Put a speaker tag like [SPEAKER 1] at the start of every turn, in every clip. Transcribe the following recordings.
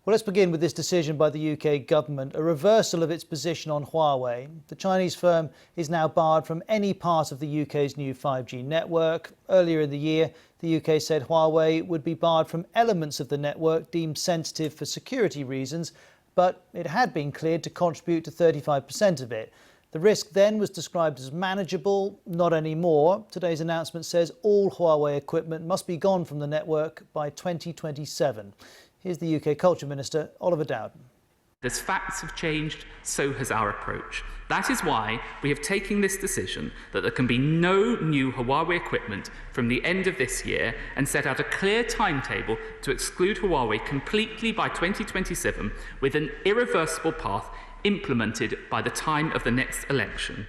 [SPEAKER 1] Well, let's begin with this decision by the UK government, a reversal of its position on Huawei. The Chinese firm is now barred from any part of the UK's new 5G network. Earlier in the year, the UK said Huawei would be barred from elements of the network deemed sensitive for security reasons, but it had been cleared to contribute to 35% of it. The risk then was described as manageable, not anymore. Today's announcement says all Huawei equipment must be gone from the network by 2027. Here's the UK Culture Minister, Oliver Dowden.
[SPEAKER 2] As facts have changed, so has our approach. That is why we have taken this decision that there can be no new Huawei equipment from the end of this year and set out a clear timetable to exclude Huawei completely by 2027 with an irreversible path implemented by the time of the next election.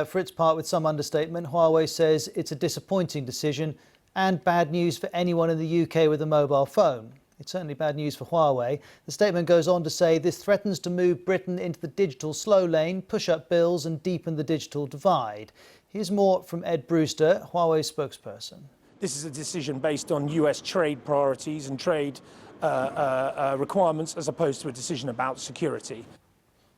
[SPEAKER 1] For its part, with some understatement, Huawei says it's a disappointing decision and bad news for anyone in the UK with a mobile phone. It's certainly bad news for Huawei. The statement goes on to say this threatens to move Britain into the digital slow lane, push up bills and deepen the digital divide. Here's more from Ed Brewster, Huawei's spokesperson.
[SPEAKER 3] This is a decision based on US trade priorities and trade requirements as opposed to a decision about security.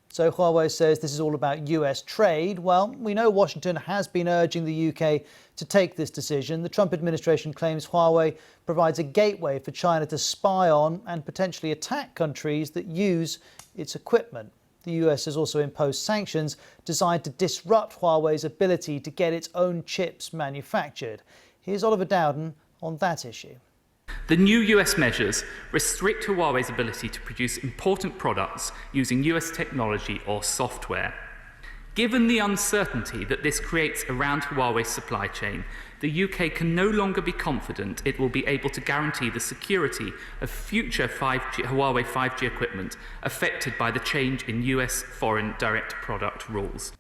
[SPEAKER 1] So Huawei says this is all about US trade. Well, we know Washington has been urging the UK to take this decision. The Trump administration claims Huawei provides a gateway for China to spy on and potentially attack countries that use its equipment. The US has also imposed sanctions designed to disrupt Huawei's ability to get its own chips manufactured. Here's Oliver Dowden on that issue.
[SPEAKER 2] The new US measures restrict Huawei's ability to produce important products using US technology or software. Given the uncertainty that this creates around Huawei's supply chain, the UK can no longer be confident it will be able to guarantee the security of future Huawei 5G equipment affected by the change in US foreign direct product rules.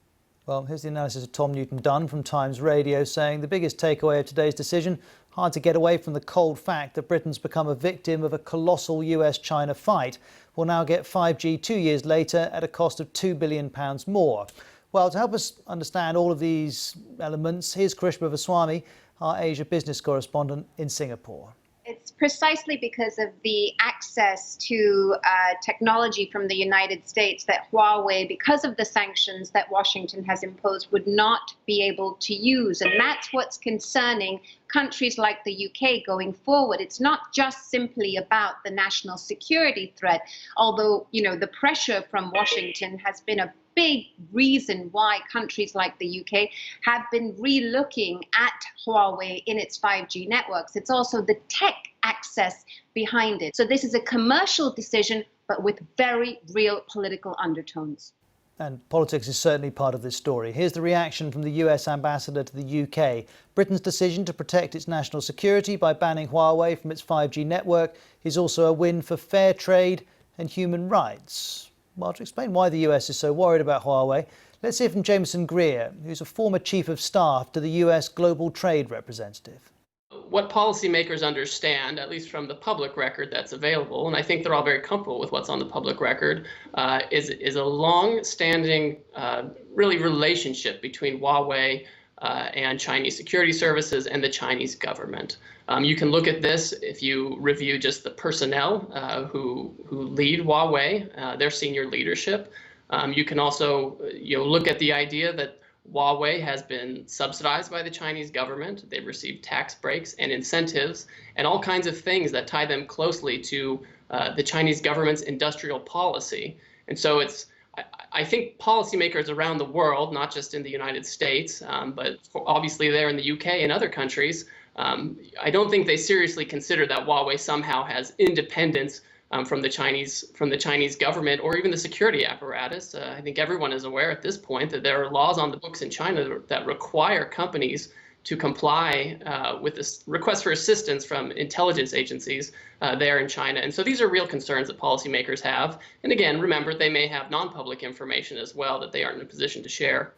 [SPEAKER 1] Well, here's the analysis of Tom Newton-Dunn from Times Radio saying the biggest takeaway of today's decision, hard to get away from the cold fact that Britain's become a victim of a colossal US-China fight. We'll now get 5G 2 years later at a cost of £2 billion more. Well, to help us understand all of these elements, here's Karishma Vaswamy, our Asia business correspondent in Singapore.
[SPEAKER 4] It's precisely because of the access to technology from the United States that Huawei, because of the sanctions that Washington has imposed, would not be able to use. And that's what's concerning countries like the UK going forward. It's not just simply about the national security threat, although, the pressure from Washington has been a big reason why countries like the UK have been re-looking at Huawei in its 5G networks. It's also the tech access behind it. So this is a commercial decision, but with very real political undertones.
[SPEAKER 1] And politics is certainly part of this story. Here's the reaction from the US ambassador to the UK. Britain's decision to protect its national security by banning Huawei from its 5G network is also a win for fair trade and human rights. Well, to explain why the US is so worried about Huawei, let's hear from Jameson Greer, who's a former chief of staff to the US Global Trade Representative.
[SPEAKER 5] What policymakers understand, at least from the public record that's available, and I think they're all very comfortable with what's on the public record, is a long-standing, really relationship between Huawei and Chinese security services and the Chinese government. You can look at this if you review just the personnel who lead Huawei, their senior leadership. You can also look at the idea that Huawei has been subsidized by the Chinese government. They've received tax breaks and incentives and all kinds of things that tie them closely to the Chinese government's industrial policy. And so I think policymakers around the world, not just in the United States, but obviously there in the UK and other countries, I don't think they seriously consider that Huawei somehow has independence from the Chinese government or even the security apparatus. I think everyone is aware at this point that there are laws on the books in China that require companies to comply with this request for assistance from intelligence agencies there in China. And so these are real concerns that policymakers have. And again, remember, they may have non-public information as well that they aren't in a position to share.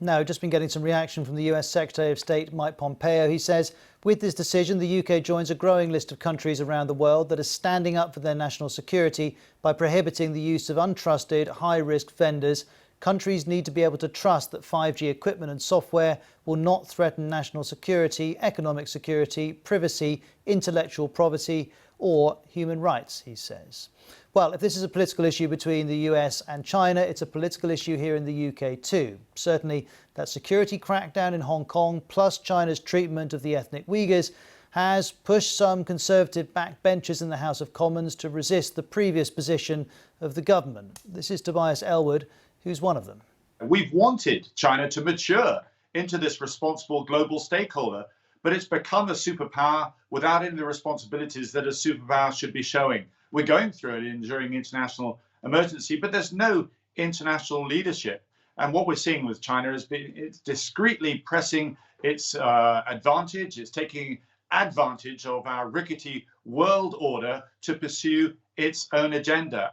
[SPEAKER 1] Now, just been getting some reaction from the US Secretary of State Mike Pompeo. He says, with this decision, the UK joins a growing list of countries around the world that are standing up for their national security by prohibiting the use of untrusted, high-risk vendors. Countries need to be able to trust that 5G equipment and software will not threaten national security, economic security, privacy, intellectual property, or human rights, he says. Well, if this is a political issue between the US and China, it's a political issue here in the UK too. Certainly, that security crackdown in Hong Kong, plus China's treatment of the ethnic Uyghurs, has pushed some Conservative backbenchers in the House of Commons to resist the previous position of the government. This is Tobias Ellwood, who's one of them.
[SPEAKER 6] We've wanted China to mature into this responsible global stakeholder, but it's become a superpower without any of the responsibilities that a superpower should be showing. We're going through it during international emergency, but there's no international leadership. And what we're seeing with China is it's discreetly pressing its advantage. It's taking advantage of our rickety world order to pursue its own agenda.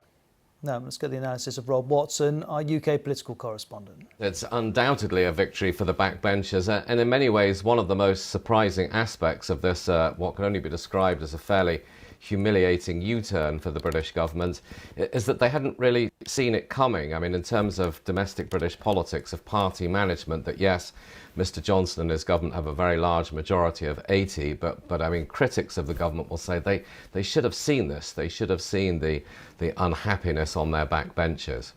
[SPEAKER 1] Now, let's get the analysis of Rob Watson, our UK political correspondent.
[SPEAKER 7] It's undoubtedly a victory for the backbenchers, and in many ways one of the most surprising aspects of this, what can only be described as a fairly humiliating U-turn for the British government, is that they hadn't really seen it coming. I mean, in terms of domestic British politics, of party management, that yes, Mr Johnson and his government have a very large majority of 80, but I mean, critics of the government will say they should have seen this. They should have seen the unhappiness on their backbenchers.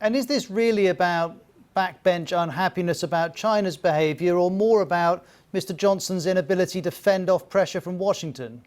[SPEAKER 1] And is this really about backbench unhappiness about China's behaviour, or more about Mr Johnson's inability to fend off pressure from Washington?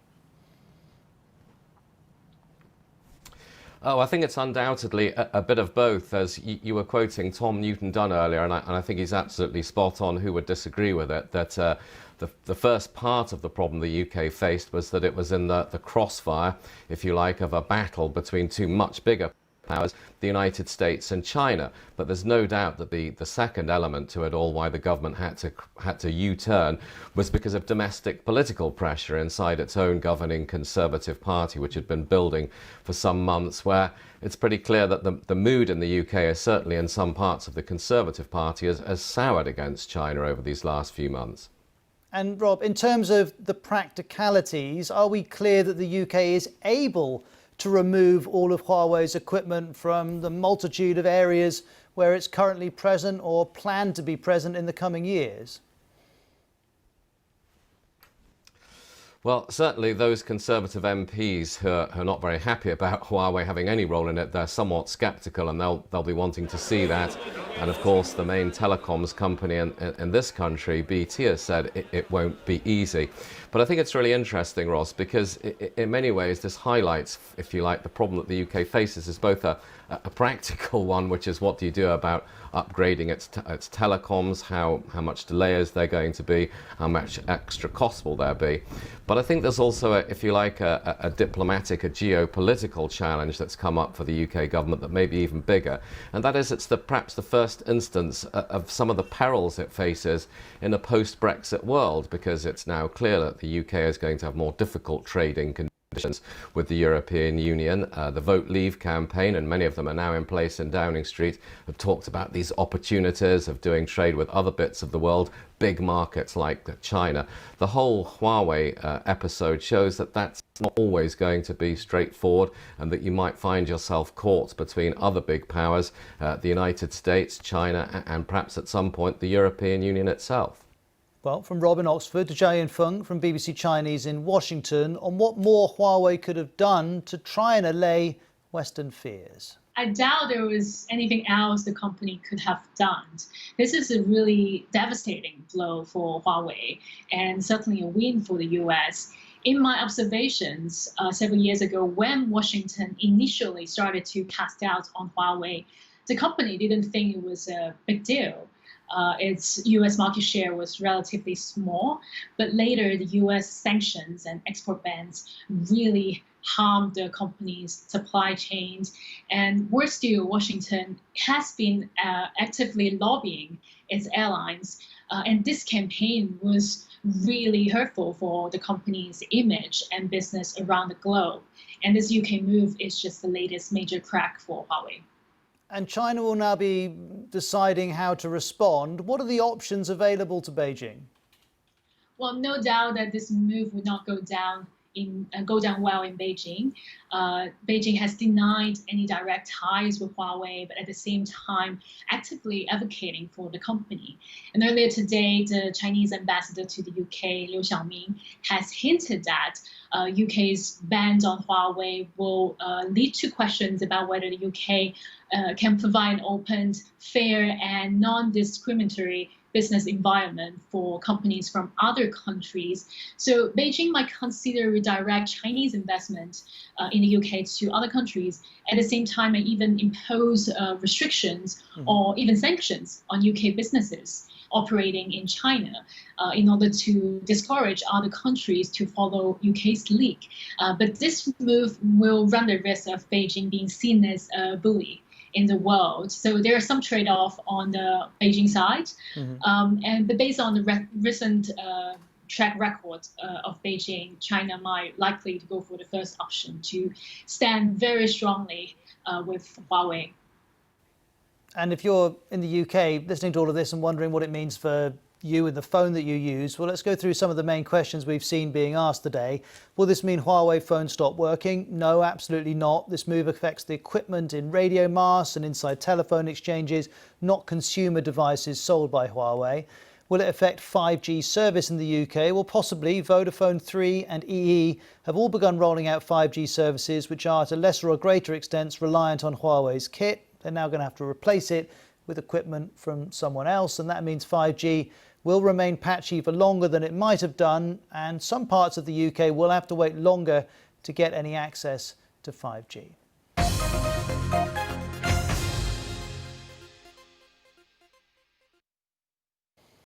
[SPEAKER 7] Oh, I think it's undoubtedly a bit of both. As you were quoting Tom Newton-Dunn earlier, and I think he's absolutely spot on. Who would disagree with it? That the first part of the problem the UK faced was that it was in the crossfire, if you like, of a battle between two much bigger powers, the United States and China. But there's no doubt that the second element to it all, why the government had to U-turn, was because of domestic political pressure inside its own governing Conservative Party, which had been building for some months, where it's pretty clear that the mood in the UK is certainly in some parts of the Conservative Party has soured against China over these last few months.
[SPEAKER 1] And Rob, in terms of the practicalities, are we clear that the UK is able to remove all of Huawei's equipment from the multitude of areas where it's currently present or planned to be present in the coming years?
[SPEAKER 7] Well, certainly those Conservative MPs who are not very happy about Huawei having any role in it, they're somewhat sceptical, and they'll be wanting to see that. And of course, the main telecoms company in this country, BT, has said it won't be easy. But I think it's really interesting, Ross, because in many ways this highlights, if you like, the problem that the UK faces is both a practical one, which is what do you do about upgrading its telecoms, how much delay is there going to be, how much extra cost will there be. But I think there's also, if you like, a diplomatic, a geopolitical challenge that's come up for the UK government that may be even bigger. And that is, it's perhaps the first instance of some of the perils it faces in a post-Brexit world, because it's now clear that the UK is going to have more difficult trading conditions with the European Union. The Vote Leave campaign, and many of them are now in place in Downing Street, have talked about these opportunities of doing trade with other bits of the world, big markets like China. The whole Huawei episode shows that that's not always going to be straightforward, and that you might find yourself caught between other big powers, the United States, China, and perhaps at some point the European Union itself.
[SPEAKER 1] Well, from Rob in Oxford to Jiayan Feng from BBC Chinese in Washington on what more Huawei could have done to try and allay Western fears.
[SPEAKER 8] I doubt there was anything else the company could have done. This is a really devastating blow for Huawei, and certainly a win for the US. In my observations several years ago, when Washington initially started to cast doubt on Huawei, the company didn't think it was a big deal. Its U.S. market share was relatively small, but later the U.S. sanctions and export bans really harmed the company's supply chains. And worse still, Washington has been actively lobbying its airlines. And this campaign was really hurtful for the company's image and business around the globe. And this UK move is just the latest major crack for Huawei.
[SPEAKER 1] And China will now be deciding how to respond. What are the options available to Beijing?
[SPEAKER 8] Well, no doubt that this move would not go down go down well in Beijing. Beijing has denied any direct ties with Huawei, but at the same time actively advocating for the company. And earlier today, the Chinese ambassador to the UK, Liu Xiaoming, has hinted that UK's ban on Huawei will lead to questions about whether the UK can provide an open, fair, and non-discriminatory business environment for companies from other countries. So Beijing might consider redirect Chinese investment in the UK to other countries. At the same time, and even impose restrictions or even sanctions on UK businesses operating in China in order to discourage other countries to follow UK's lead. But this move will run the risk of Beijing being seen as a bully in the world. So there are some trade-off on the Beijing side. But based on the recent track record of Beijing, China might likely to go for the first option to stand very strongly with Huawei.
[SPEAKER 1] And if you're in the UK listening to all of this and wondering what it means for you and the phone that you use, well, let's go through some of the main questions we've seen being asked today. Will this mean Huawei phones stop working? No, absolutely not. This move affects the equipment in radio masts and inside telephone exchanges, not consumer devices sold by Huawei. Will it affect 5G service in the UK? Well, possibly. Vodafone, 3 and EE have all begun rolling out 5G services, which are to lesser or greater extents reliant on Huawei's kit. They're now going to have to replace it with equipment from someone else, and that means 5G will remain patchy for longer than it might have done, and some parts of the UK will have to wait longer to get any access to 5G.